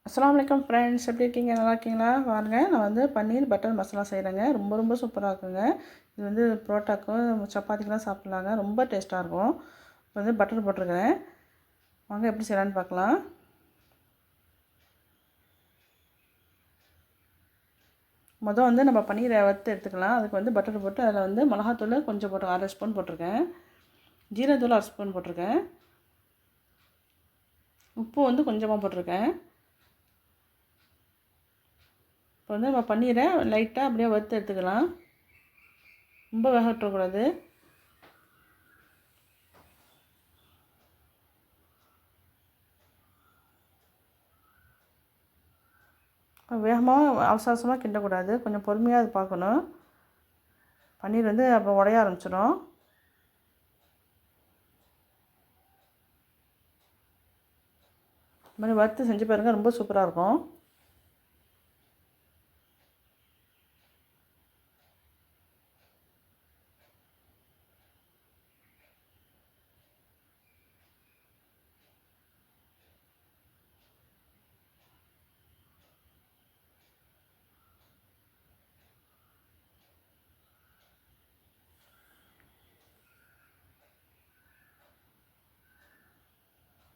அஸ்ஸலாமு அலைக்கும் ஃப்ரெண்ட்ஸ், எப்படி இருக்கீங்க? நல்லா இருக்கீங்களா? பாருங்க, நான் வந்து பன்னீர் பட்டர் மசாலா செய்கிறேங்க. ரொம்ப ரொம்ப சூப்பராக இருக்குங்க. இது வந்து புரோட்டாக்கும் சப்பாத்திக்கெலாம் சாப்பிட்லாங்க. ரொம்ப டேஸ்ட்டாக இருக்கும். இப்போ வந்து பட்டர் போட்டிருக்கிறேன். வாங்க எப்படி செய்யலான்னு பார்க்கலாம். வந்து நம்ம பன்னீரை வறுத்து எடுத்துக்கலாம். அதுக்கு வந்து பட்டர் போட்டு அதில் வந்து மிளகாத்தூள் கொஞ்சம் போட்டு 1/2 ஸ்பூன் போட்டிருக்கேன். ஜீரகத்தூள் 1 ஸ்பூன் போட்டிருக்கேன். உப்பு வந்து கொஞ்சமாக போட்டிருக்கேன். இப்போ வந்து நம்ம பன்னீரை லைட்டாக அப்படியே வறுத்து எடுத்துக்கலாம். ரொம்ப வேக விட்டுறக்கூடாது. வேகமாக அவசர அவசரமாக கிண்டக்கூடாது. கொஞ்சம் பொறுமையாக அது பார்க்கணும். பன்னீர் வந்து அப்போ உடைய ஆரம்பிச்சிடும். இது மாதிரி வறுத்து செஞ்சு பாருங்கள், ரொம்ப சூப்பராக இருக்கும்.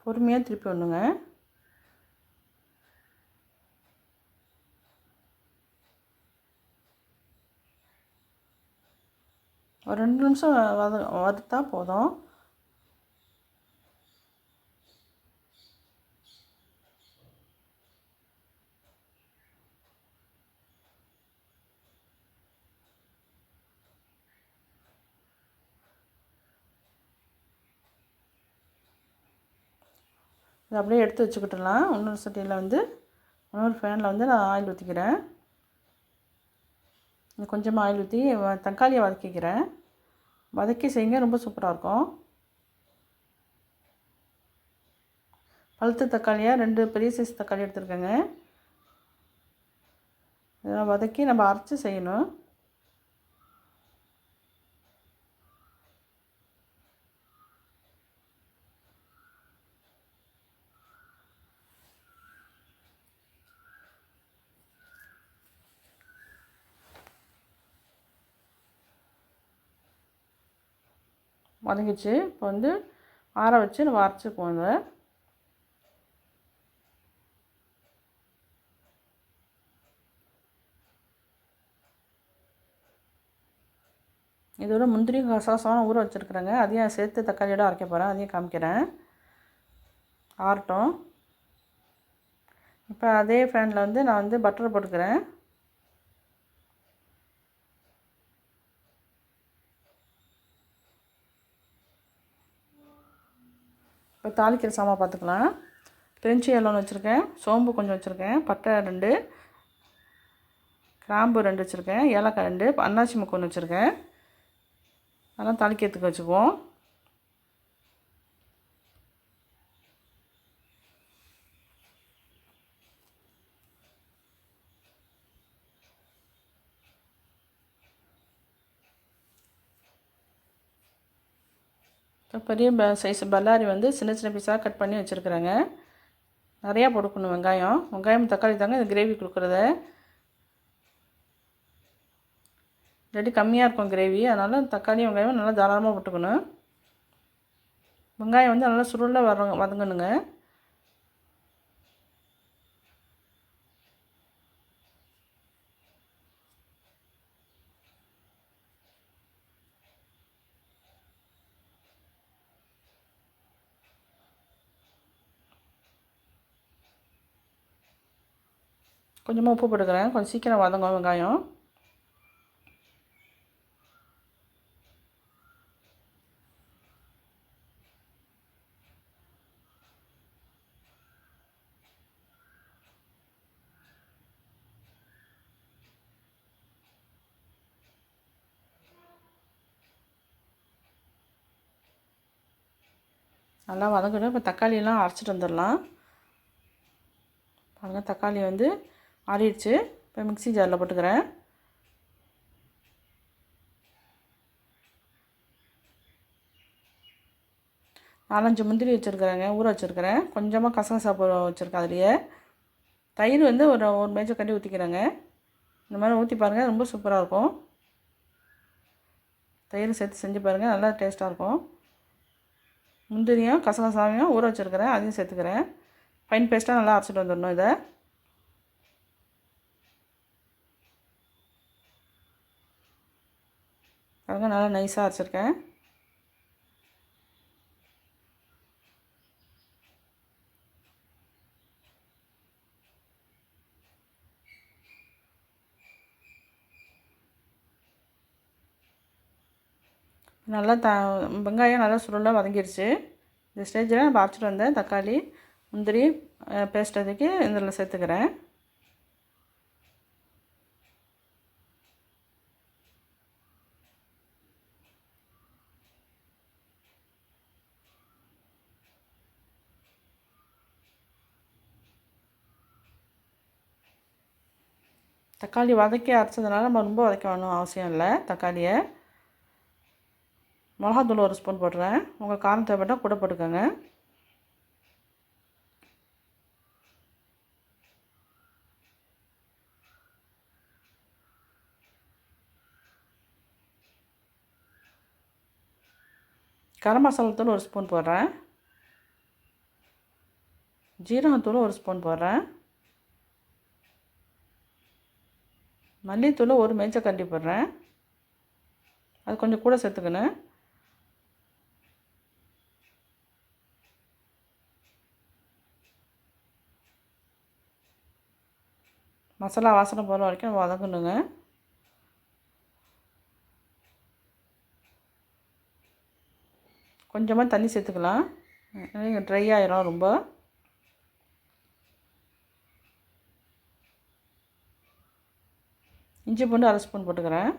பொறுமையாக திருப்பி விடணுங்க. ஒரு 2 நிமிஷம் வறுத்தா போதும். இதை அப்படியே எடுத்து வச்சுக்கிட்டலாம். இன்னொரு சட்டியில் வந்து இன்னொரு ஃபேனில் வந்து நான் ஆயில் ஊற்றிக்கிறேன். கொஞ்சமாக ஆயில் ஊற்றி தக்காளியை வதக்கிக்கிறேன். வதக்கி செய்யுங்க, ரொம்ப சூப்பராக இருக்கும். பழுத்த தக்காளியாக 2 பெரிய சைஸ் தக்காளி எடுத்துருக்கேங்க. இதெல்லாம் வதக்கி நம்ம அரைச்சி செய்யணும். வதங்கிச்சு. இப்போ வந்து ஆற வச்சு நம்ம அரைச்சிக்குவோம். இதை இதோட முந்திரி கசாசம் ஊற வச்சுருக்குறேங்க. அதையும் சேர்த்து தக்காளியோட அரைக்க போகிறேன். அதையும் காமிக்கிறேன். ஆறட்டும். இப்போ அதே ஃபேனில் வந்து நான் வந்து பட்டர் போட்டுக்கிறேன். இப்போ தாளிக்கிற சாமான் பார்த்துக்கலாம். பிரிஞ்சி எல்லாம் வச்சுருக்கேன். சோம்பு கொஞ்சம் வச்சுருக்கேன். பட்டை 2, கிராம்பு 2 வச்சுருக்கேன். ஏலக்காய் 2, அன்னாசி முக்கு 1 வச்சுருக்கேன். அதெல்லாம் தாளிக்கிறதுக்கு வச்சுக்குவோம். பெரிய சைஸ் பல்லாரி வந்து சின்ன சின்ன பீஸாக கட் பண்ணி வச்சுருக்குறேங்க. நிறையா போட்டுக்கணும். வெங்காயம் தக்காளி தாங்க இந்த கிரேவி கொடுக்குறத. இல்லாட்டி கம்மியாக இருக்கும் கிரேவி. அதனால் தக்காளி வெங்காயம் நல்லா தாராளமாக போட்டுக்கணும். வெங்காயம் வந்து நல்லா சுருள வதங்கணுங்க. கொஞ்சமாக உப்பு போட்டுக்கிறேன். கொஞ்சம் சீக்கிரம் வதங்கும் வெங்காயம். நல்லா வதங்கணும். இப்போ தக்காளியெல்லாம் அரைச்சிட்டு வந்துடலாம். பாருங்கள், தக்காளி வந்து ஆறிடுச்சு. இப்போ மிக்ஸி ஜாரில் போட்டுக்கிறேன். நாலஞ்சு முந்திரி வச்சுருக்கிறேங்க, ஊற வச்சுருக்கிறேன். கொஞ்சமாக கசகசா வச்சுருக்கேன். அதுலேயே தயிர் வந்து ஒரு ஒரு மேஜர் கண்டி ஊற்றிக்கிறேங்க. இந்த மாதிரி ஊற்றி பாருங்கள், ரொம்ப சூப்பராக இருக்கும். தயிர் சேர்த்து செஞ்சு பாருங்கள், நல்லா டேஸ்ட்டாக இருக்கும். முந்திரியும் கசகசாவையும் ஊற வச்சுருக்கிறேன், அதையும் சேர்த்துக்கிறேன். ஃபைன் பேஸ்ட்டாக நல்லா அரைச்சிட்டு வந்துடணும். இதை பாருங்கள், நல்லா நைஸாக அரைச்சிருக்கேன். நல்லா வெங்காயம் நல்லா சுருளாக வதங்கிடுச்சு. இந்த ஸ்டேஜில் நம்ம அரைச்சிட்டு வந்த தக்காளி முந்திரி பேஸ்ட் அதுக்கு இதில் சேர்த்துக்கிறேன். தக்காளி வதக்கி அரைச்சதுனால நம்ம ரொம்ப வதக்க வேணும் அவசியம் இல்லை. தக்காளியை மிளகாத்தூள் ஒரு ஸ்பூன் போடுறேன். உங்கள் காரம் தேவைப்பட்டால் கூட போட்டுக்கோங்க. கரம் மசாலா தூள் ஒரு ஸ்பூன் போடுறேன். ஜீரகத்தூள் ஒரு ஸ்பூன் போடுறேன். மல்லித்தூள் ஒரு மேஜர் கண்டி போடுறேன். அது கொஞ்சம் கூட சேர்த்துக்கணும். மசாலா வாசனை போகிற வரைக்கும் வதக்கணுங்க. கொஞ்சமாக தண்ணி சேர்த்துக்கலாம், ட்ரை ஆயிரும் ரொம்ப. இஞ்சி பூண்டு அரை ஸ்பூன் போட்டுக்கிறேன்.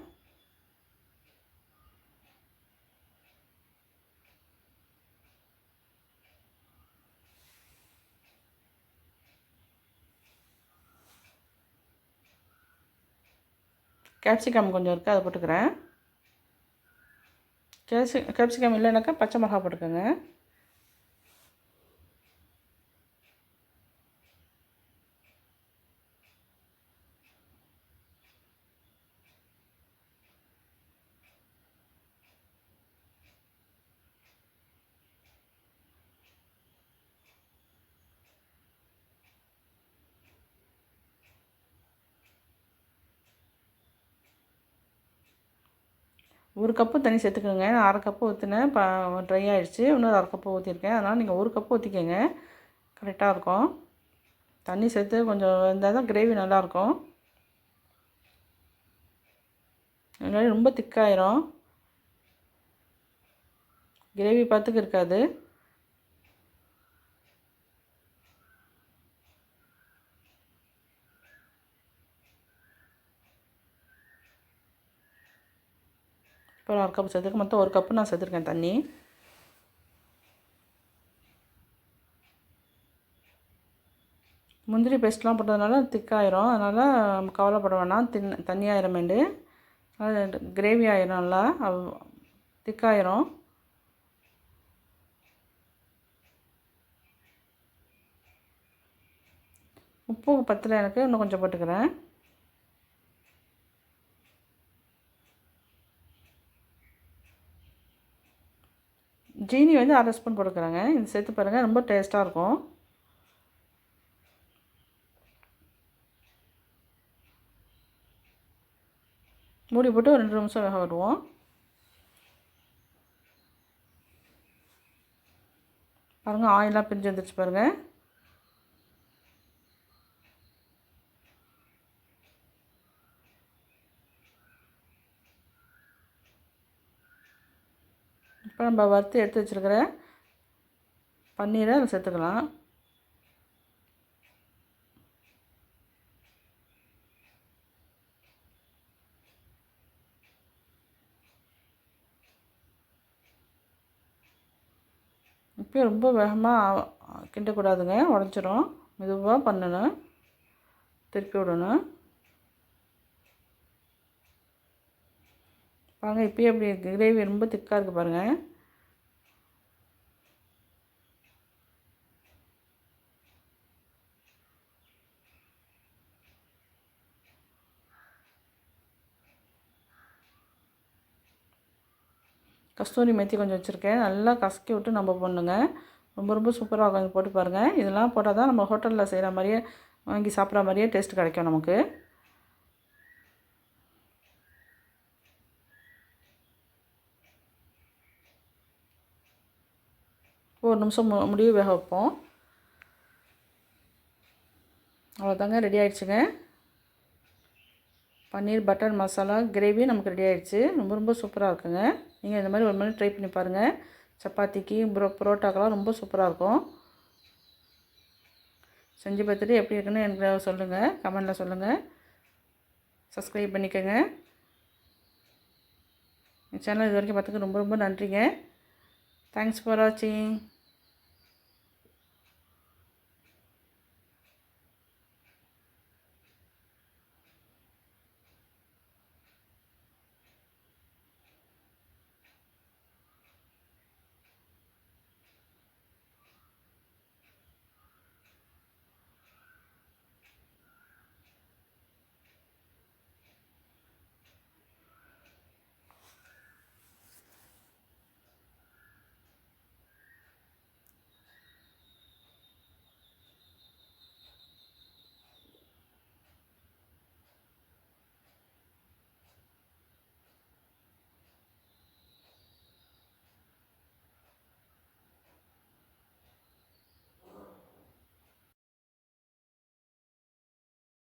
கேப்சிகம் கொஞ்சம் இருக்குது, அதை போட்டுக்கிறேன். கேப்சிகம் இல்லைனாக்கா பச்சை மிளகா போட்டுக்கோங்க. ஒரு கப்பு தண்ணி சேர்த்துக்கோங்க. நான் அரை கப்பு ஊற்றினேன், ட்ரை ஆகிடுச்சு. இன்னொரு அரை கப்பு ஊற்றிருக்கேன். அதனால் நீங்கள் ஒரு கப்பு ஊற்றிக்கோங்க, கரெக்டாக இருக்கும். தண்ணி சேர்த்து கொஞ்சம் இருந்தால் தான் கிரேவி நல்லாயிருக்கும். அதனால ரொம்ப திக்காயிரும், கிரேவி பார்த்துக்கு இருக்காது. இப்போ அரை கப்பு சேர்த்துருக்கேன், மொத்தம் ஒரு கப்பு நான் சேர்த்துருக்கேன் தண்ணி. முந்திரி பேஸ்ட்லாம் போட்டதுனால திக்காயிரும், அதனால் நம்ம கவலைப்பட வேணாம். தண்ணி ஆயிரமேண்டு கிரேவி ஆயிரும், நல்லா திக்காயிரும். உப்பு பத்தில் எனக்கு இன்னும் கொஞ்சம் போட்டுக்கிறேன். ஜீனி வந்து அரை ஸ்பூன் போட்டுக்கிறேங்க. இது சேர்த்து பாருங்கள், ரொம்ப டேஸ்ட்டாக இருக்கும். மூடி போட்டு ஒரு 2 நிமிஷம் வேக விடுவோம். பாருங்கள், ஆயிலெலாம் பிரிஞ்சு வந்துடுச்சு பாருங்கள். இப்போ நம்ம வறுத்து எடுத்து வச்சுருக்கிற பன்னீரை அதில் சேர்த்துக்கலாம். இப்போ ரொம்ப வேகமாக கிண்டக்கூடாதுங்க, உடஞ்சிரும். மெதுவாக பண்ணணும், திருப்பி விடணும். பாருங்கள், இப்போயே அப்படி கிரேவி ரொம்ப திக்காக இருக்குது பாருங்கள். கஸ்தூரி மெத்தி கொஞ்சம் வச்சுருக்கேன். நல்லா கசக்கி விட்டு நம்ம போடணுங்க. ரொம்ப ரொம்ப சூப்பராக இருக்கும். இது போட்டு பாருங்கள். இதெல்லாம் போட்டால் தான் நம்ம ஹோட்டலில் செய்கிற மாதிரியே வாங்கி சாப்பிட்ற மாதிரியே டேஸ்ட் கிடைக்கும் நமக்கு. ஒரு நிமிஷம் முடிவு வேக வைப்போம். அவ்வளோதாங்க, ரெடி ஆகிடுச்சுங்க. பன்னீர் பட்டர் மசாலா கிரேவி நமக்கு ரெடி ஆகிடுச்சு. ரொம்ப ரொம்ப சூப்பராக இருக்குங்க. நீங்கள் இந்த மாதிரி ஒரு மாதிரி ட்ரை பண்ணி பாருங்கள். சப்பாத்திக்கு புரோட்டாக்கெல்லாம் ரொம்ப சூப்பராக இருக்கும். செஞ்சு பார்த்துட்டு எப்படி இருக்குன்னு எனக்கு சொல்லுங்கள், கமெண்டில் சொல்லுங்கள். சப்ஸ்கிரைப் பண்ணிக்கோங்க. என் சேனல் இது வரைக்கும் பார்த்துக்க ரொம்ப ரொம்ப நன்றிங்க. தேங்க்ஸ் ஃபார் வாட்சிங்.